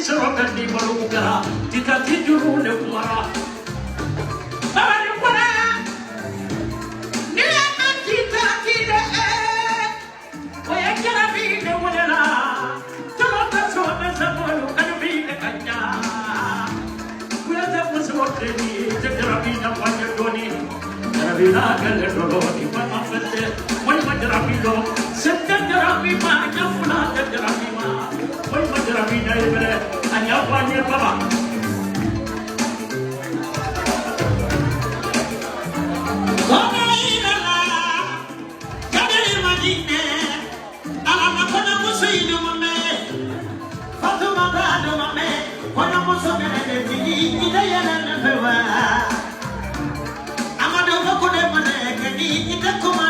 Sorokan di Baruga, kita tidur di Kumara. Bawani Kumara, niat kita tidak. Waya kira bina wala, cuma tersuat semua kan bina kanya. Waya tersuat ni, cakap bina banyak doni, bina kalau doni mana fete, waya cakap bina, cakap bina yang mana cakap bina. Woi majarabi na ibere anya kwanye baba Komaina kadari majine ala makona musidu mame Fatuma brado mame kona musogere de tigi idaya na bewa Amado fakune mane kedi itakuma